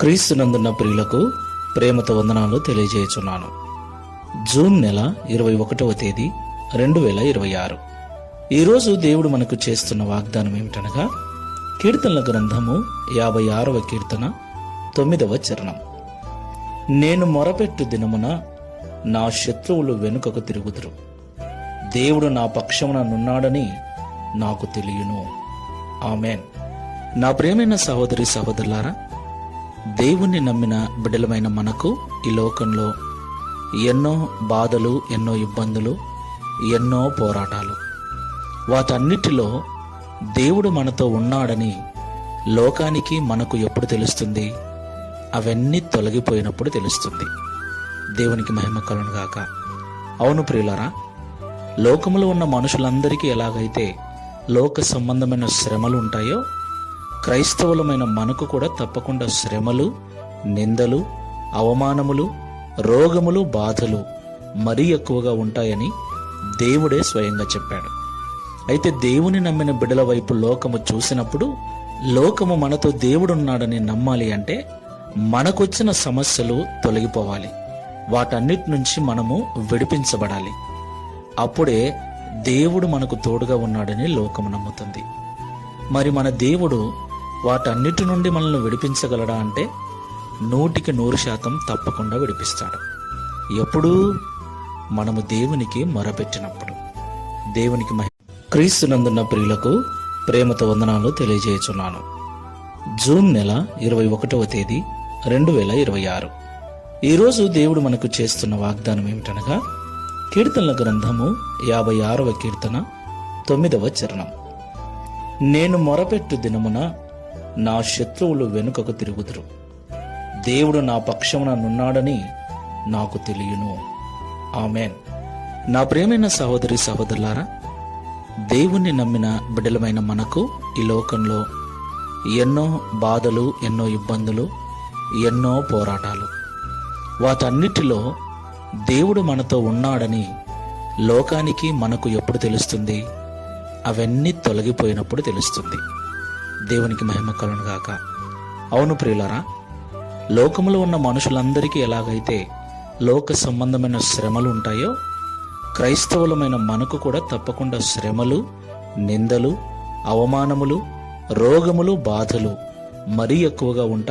క్రీస్తునందున్న ప్రియులకు ప్రేమతో వందనాలు తెలియజేయుచున్నాను. జూన్ నెల 21వ తేదీ 2026. ఈరోజు దేవుడు మనకు చేస్తున్న వాగ్దానం ఏమిటనగా కీర్తనల గ్రంథము 56వ కీర్తన 9వ చరణం. నేను మొరపెట్టు దినమున నా శత్రువులు వెనుకకు తిరుగుదురు, దేవుడు నా పక్షమున నున్నాడని నాకు తెలియను. ఆమెన్. నా ప్రియమైన సహోదరి సహోదరులారా, దేవుణ్ణి నమ్మిన బిడ్డలమైన మనకు ఈ లోకంలో ఎన్నో బాధలు, ఎన్నో ఇబ్బందులు, ఎన్నో పోరాటాలు. వాటన్నిటిలో దేవుడు మనతో ఉన్నాడని లోకానికి మనకు ఎప్పుడు తెలుస్తుంది? అవన్నీ తొలగిపోయినప్పుడు తెలుస్తుంది. దేవునికి మహిమ కలుగును గాక. అవును ప్రియులారా, లోకములో ఉన్న మనుషులందరికీ ఎలాగైతే లోక సంబంధమైన శ్రమలు ఉంటాయో, క్రైస్తవులమైన మనకు కూడా తప్పకుండా శ్రమలు, నిందలు, అవమానములు, రోగములు, బాధలు మరీ ఎక్కువగా ఉంటాయని దేవుడే స్వయంగా చెప్పాడు. అయితే దేవుని నమ్మిన బిడ్డల వైపు లోకము చూసినప్పుడు, లోకము మనతో దేవుడున్నాడని నమ్మాలి అంటే మనకొచ్చిన సమస్యలు తొలగిపోవాలి, వాటన్నిటి నుంచి మనము విడిపించబడాలి. అప్పుడే దేవుడు మనకు తోడుగా ఉన్నాడని లోకము నమ్ముతుంది. మరి మన దేవుడు వాటన్నిటి నుండి మనల్ని విడిపించగలడా అంటే 100% తప్పకుండా విడిపిస్తాడు. ఎప్పుడు? మనము దేవునికి మొరపెట్టినప్పుడు. దేవునికి క్రీస్తునందున్న ప్రియులకు ప్రేమతో వందనాలు తెలియజేయుచున్నాను. జూన్ నెల 21వ తేదీ 2026. ఈరోజు దేవుడు మనకు చేస్తున్న వాగ్దానం ఏమిటనగా కీర్తనల గ్రంథము 56వ కీర్తన 9వ చరణం. నేను మొరపెట్టు దినమున నా శత్రువులు వెనుకకు తిరుగుదురు, దేవుడు నా పక్షమున నున్నాడని నాకు తెలియను. ఆమెన్. నా ప్రియమైన సహోదరి సహోదరులారా, దేవుణ్ణి నమ్మిన బిడ్డలమైన మనకు ఈ లోకంలో ఎన్నో బాధలు, ఎన్నో ఇబ్బందులు, ఎన్నో పోరాటాలు. వాటన్నిటిలో దేవుడు మనతో ఉన్నాడని లోకానికి మనకు ఎప్పుడు తెలుస్తుంది? అవన్నీ తొలగిపోయినప్పుడు తెలుస్తుంది. దేవునికి మహిమ కలుగును గాక. అవును ప్రియులారా, లోకములో ఉన్న మనుషులందరికీ ఎలాగైతే లోక సంబంధమైన శ్రమలు ఉంటాయో, క్రైస్తవులమైన మనకు కూడా తప్పకుండా శ్రమలు, నిందలు, అవమానములు, రోగములు, బాధలు మరీ ఎక్కువగా ఉంటాయి.